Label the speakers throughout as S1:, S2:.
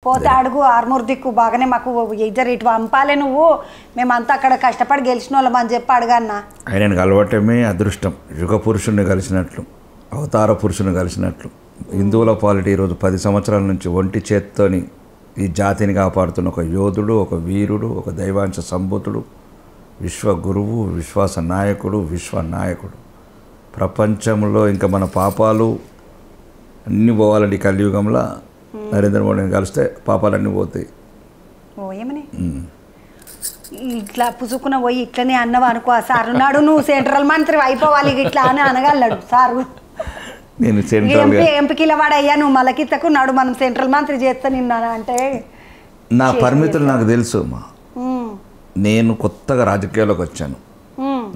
S1: పోతే అడుగు ఆర్మూర్ దిక్కు బాగానే మాకు ఇద్దరు ఇటు పంపాలే నువ్వు మేమంతా అక్కడ కష్టపడి గెలిచిన వాళ్ళం అని చెప్పి అడగన్నా.
S2: ఆయనను కలవటమే అదృష్టం. యుగ పురుషుణ్ణి కలిసినట్లు, అవతార పురుషుని కలిసినట్లు. హిందువుల పాలిటీ ఈరోజు 10 సంవత్సరాల నుంచి ఒంటి చేత్తోని ఈ జాతిని కాపాడుతున్న ఒక యోధుడు, ఒక వీరుడు, ఒక దైవాంశ సంభూతుడు, విశ్వ గురువు, విశ్వాస నాయకుడు, విశ్వ నాయకుడు. ప్రపంచంలో ఇంకా మన పాపాలు అన్నీ పోవాలండి. కలియుగంలో నరేంద్ర మోడీని కలిస్తే పాపాలన్నీ పోతాయి.
S1: ఓ ఏమని ఇట్లా పుసుకున్న పోయి ఇట్లనే అన్నవా అనుకో, సార్ నాడు నువ్వు సెంట్రల్ మంత్రి అయిపోవాలి ఇట్లా అని అనగలడు సారు.
S2: నేను సెంట్రల్
S1: ఎంపీల వాడయ్యా నువ్వు మలకిత్తకు నాడు మనం సెంట్రల్ మంత్రి చేస్తా నిన్న అంటే
S2: నా పరిమితులు నాకు తెలుసు అమ్మా. నేను కొత్తగా రాజకీయాల్లోకి వచ్చాను.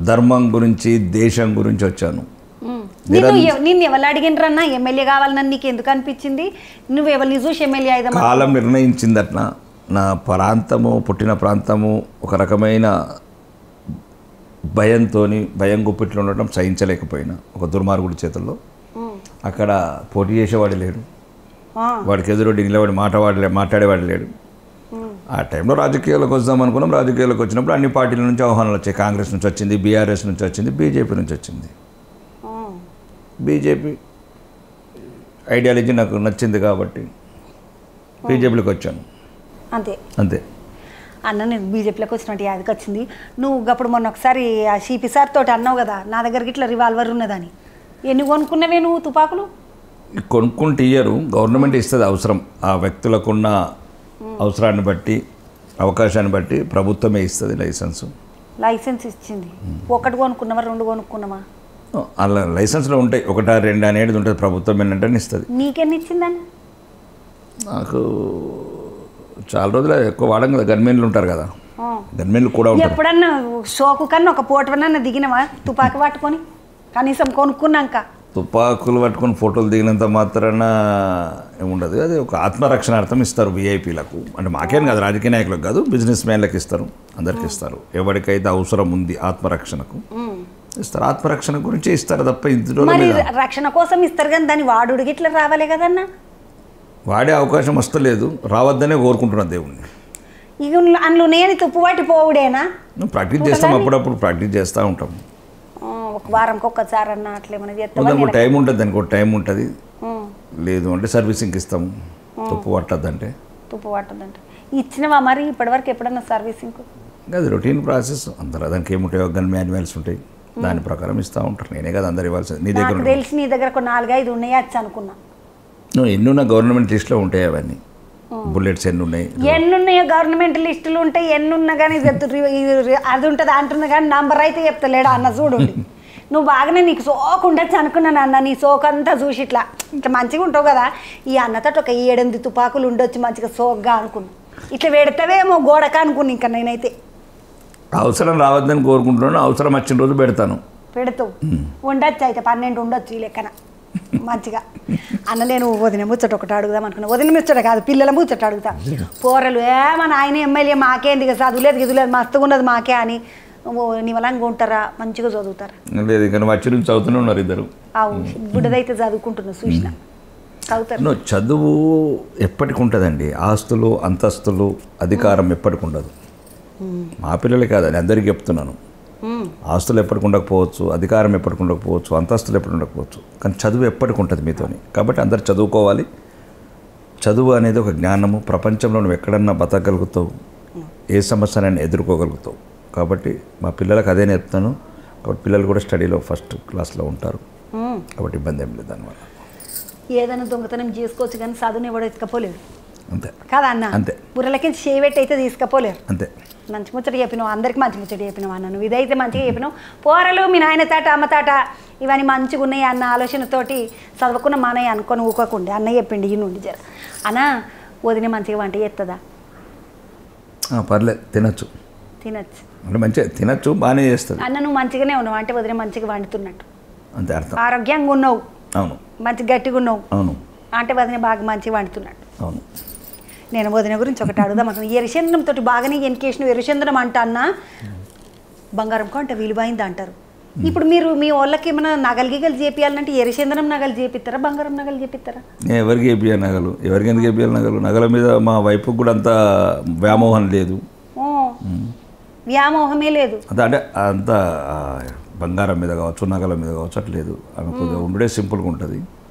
S2: ధర్మం గురించి, దేశం గురించి వచ్చాను.
S1: నిన్ను ఎవరు అడిగినరన్నా ఎమ్మెల్యే కావాలని నీకు ఎందుకు అనిపించింది? నువ్వు ఎవరిని చూసి ఎమ్మెల్యే అయిదా?
S2: కాలం నిర్ణయించింది అట్లా. నా ప్రాంతము, పుట్టిన ప్రాంతము ఒక రకమైన భయం గుప్పిట్లో ఉండటం సహించలేకపోయినా ఒక దుర్మార్గుడి చేతుల్లో. అక్కడ పోటీ చేసేవాడు లేడు, వాడికి ఎదురొడ్డి నిలబడి మాట్లాడేవాడు లేడు. ఆ టైంలో రాజకీయాలకు వద్దాం అనుకున్నాం. రాజకీయాలకు వచ్చినప్పుడు అన్ని పార్టీల నుంచి ఆహ్వానాలు వచ్చాయి. కాంగ్రెస్ నుంచి వచ్చింది, బీఆర్ఎస్ నుంచి వచ్చింది, బీజేపీ నుంచి వచ్చింది. బీజేపీ ఐడియాలజీ నాకు నచ్చింది కాబట్టి బీజేపీలోకి వచ్చాను.
S1: అంతే
S2: అంతే
S1: అన్న. నేను బీజేపీలోకి వచ్చినట్టు యాదకి వచ్చింది. నువ్వు అప్పుడు మొన్న ఒకసారి ఆ సిపి సార్ తోటి అన్నావు కదా, నా దగ్గరికి ఇట్లా రివాల్వర్ ఉన్నదని. ఎన్ని కొనుక్కున్నావే నువ్వు తుపాకులు?
S2: కొనుక్కుంటే ఇయ్యరు, గవర్నమెంట్ ఇస్తుంది. అవసరం ఆ వ్యక్తులకున్న అవసరాన్ని బట్టి, అవకాశాన్ని బట్టి ప్రభుత్వమే ఇస్తుంది
S1: లైసెన్స్ ఇచ్చింది. ఒకటి కొనుక్కున్నావా, 2 కొనుక్కున్నావా?
S2: అలా లైసెన్స్లో ఉంటాయి, 1, 2 అనేది ఉంటుంది. ప్రభుత్వం ఏంటంటే ఇస్తుంది.
S1: నీకెన్ని ఇచ్చిందని?
S2: నాకు చాలా రోజులు ఎక్కువ వాడడం కదా, గన్మెన్లు ఉంటారు కదా, గన్మెన్లు కూడా ఉంటారు.
S1: ఎప్పుడన్నా షోకు కన్నా ఒక పోటవన్నా దిగినవా తుపాకి పట్టుకొని? కనీసం కొనుక్కున్నాక
S2: తుపాకులు పట్టుకొని ఫోటోలు దిగినంత మాత్రాన ఏముండదు. అది ఒక ఆత్మరక్షణార్థం ఇస్తారు విఐపీలకు. అంటే మాకేం కాదు, రాజకీయ నాయకులకు కాదు, బిజినెస్ మ్యాన్లకు ఇస్తారు, అందరికి ఇస్తారు. ఎవరికైతే అవసరం ఉంది ఆత్మరక్షణకు ఇస్తారు. ఆత్మరక్షణ గురించి ఇస్తారు తప్ప ఇందులో
S1: రక్షణ కోసం ఇస్తారు. కానీ దాన్ని వాడుడికి ఇట్లా రావాలే కదన్నా.
S2: వాడే అవకాశం వస్తలేదు, రావద్దనే కోరుకుంటున్నా దేవుణ్ణి.
S1: ఇక అందులో నేను తుప్పు పట్టి పోవుడేనా?
S2: ప్రాక్టీస్ చేస్తాం, అప్పుడప్పుడు ప్రాక్టీస్ చేస్తూ ఉంటాం.
S1: ఒక వారంకి ఒక్కసారి అన్న అట్లేమన్నా చేస్తాం.
S2: దానికి టైం ఉంటుంది, దానికి ఒక టైం ఉంటుంది. లేదు అంటే సర్వీసింగ్ ఇస్తాము. తుప్పు పట్టద్దంటే
S1: ఇచ్చినవా మరి ఇప్పటివరకు ఎప్పుడన్నా సర్వీసింగ్?
S2: అది రొటీన్ ప్రాసెస్. అందరూ దానికి ఏముంటాయి, గన్ మాన్యువల్స్ ఉంటాయి, దాని ప్రకారం ఇస్తూ ఉంటారు. నేనే కదా అందరు ఇవ్వాల్సింది. నీ దగ్గర
S1: తెలిసి నీ దగ్గర ఒక 4-5 ఉన్నాయచ్చు అనుకున్నా.
S2: నువ్వు ఎన్నున్నా గవర్నమెంట్ లిస్టులో ఉంటాయి అవన్నీ. బుల్లెట్స్
S1: ఎన్నున్నాయో గవర్నమెంట్ లిస్టులు ఉంటాయి. ఎన్నున్నా కానీ అది ఉంటుంది అంటున్నా కానీ నంబర్ అయితే చెప్తలేడా అన్న చూడు. నువ్వు బాగానే నీకు సోకు ఉండొచ్చు అనుకున్నాను అన్న. నీ సోకు అంతా చూసి ఇట్లా మంచిగా ఉంటావు కదా. ఈ అన్నతో ఒక 7-8 తుపాకులు ఉండొచ్చు మంచిగా సోగ్గా అనుకున్నా. ఇట్లా పెడతావేమో గోడక అనుకున్నా. ఇంకా నేనైతే
S2: అవసరం రావద్దని కోరుకుంటున్నాను. అవసరం వచ్చిన రోజు పెడతాను.
S1: పెడతావు ఉండొచ్చు. అయితే 12 ఉండొచ్చు ఈ లెక్కన మంచిగా. అన్న నేను వదిన ముచ్చట ఒకటి అడుగుదాం అనుకున్నా. వదిన ముచ్చట కాదు, పిల్లల ముచ్చట అడుగుతా. పోరలు ఏమన్నా ఆయన ఎమ్మెల్యే మాకేంది ఇక చదువులేదు గిదులేదు మస్తుగా ఉన్నది మాకే అని నిమలంగా ఉంటారా, మంచిగా చదువుతారా?
S2: లేదు, ఇంకా వచ్చి నుంచి చదువుతూనే ఉన్నారు ఇద్దరు.
S1: అవును, బుడ్డదైతే చదువుకుంటున్నా చూసిన. చదువుతారు.
S2: చదువు ఎప్పటికి ఉంటుందండి. ఆస్తులు, అంతస్తులు, అధికారం ఎప్పటికి ఉండదు. మా పిల్లలే కాదు, అని అందరికీ చెప్తున్నాను. ఆస్తులు ఎప్పటికి ఉండకపోవచ్చు, అధికారం ఎప్పటికి ఉండకపోవచ్చు, అంతస్తులు ఎప్పటికి ఉండకపోవచ్చు, కానీ చదువు ఎప్పటికి ఉంటుంది మీతోని. కాబట్టి అందరు చదువుకోవాలి. చదువు అనేది ఒక జ్ఞానము. ప్రపంచంలో నువ్వు ఎక్కడన్నా బతకగలుగుతావు, ఏ సమస్యనైనా ఎదుర్కోగలుగుతావు. కాబట్టి మా పిల్లలకు అదే నేర్పుతాను. కాబట్టి పిల్లలు కూడా స్టడీలో ఫస్ట్ క్లాస్లో ఉంటారు. కాబట్టి ఇబ్బంది ఏం లేదు దానివల్ల.
S1: ఏదైనా దొంగతనం చేసుకోవచ్చు కానీ చదువుని ఎవడో ఎత్తుకపోలేరు.
S2: అంతే
S1: కదా అన్న?
S2: అంతే.
S1: బుర్రలకి చేపెట్టి అయితే తీసుకపోలేరు.
S2: అంతే.
S1: మంచి ముచ్చట చెప్పినావు, అందరికి మంచి ముచ్చట చెప్పినావు అన్న. నువ్వు ఇదైతే మంచిగా చెప్పినావు. పోరలు మీ నాయన తాట అమ్మ తాట ఇవన్నీ మంచిగా ఉన్నాయి అన్న ఆలోచనతోటి చదువుకున్న మానయ్య అనుకొని ఊకోకుండే. అన్న చెప్పిండి ఈ నుండి జర అన్న వదిన మంచిగా వంట చేస్తుందా?
S2: పర్లేదు, తినచ్చు అంటే మంచిగా తినచ్చు, బాగానే చేస్తుంది
S1: అన్న. నువ్వు మంచిగానే ఉన్నావు అంటే వదిన మంచిగా వండుతున్నట్టు
S2: అంతే అర్థం.
S1: ఆరోగ్యంగా ఉన్నావు.
S2: అవును.
S1: మంచిగా గట్టిగా ఉన్నావు.
S2: అవును.
S1: అంటే వదిన బాగా మంచిగా వండుతున్నట్టు.
S2: అవును.
S1: నేను వదిన గురించి ఒకటి అడుగుదాం అనుకున్నాను. ఎర్రచందనంతో బాగానే ఎన్కేషన్. ఎర్రచందనం అంట అన్న బంగారం కంటే విలువైంది అంటారు. ఇప్పుడు మీరు మీ వాళ్ళకి ఏమైనా నగలు గిగలు చేపియాలంటే ఎర్రచందనం నగలు చేపిస్తారా, బంగారం నగలు చేపిస్తారా?
S2: నేను ఎవరికి వేపియాలి నగలు, ఎవరికి ఎందుకు వేపియాలి నగలు? నగల మీద మా వైపుకి కూడా అంత వ్యామోహం లేదు.
S1: ఓ, వ్యామోహమే లేదు.
S2: అంటే అంత బంగారం మీద కావచ్చు, నగల మీద కావచ్చు అట్లేదు. ఆమె కొద్దిగా ఉండే సింపుల్గా ఉంటుంది.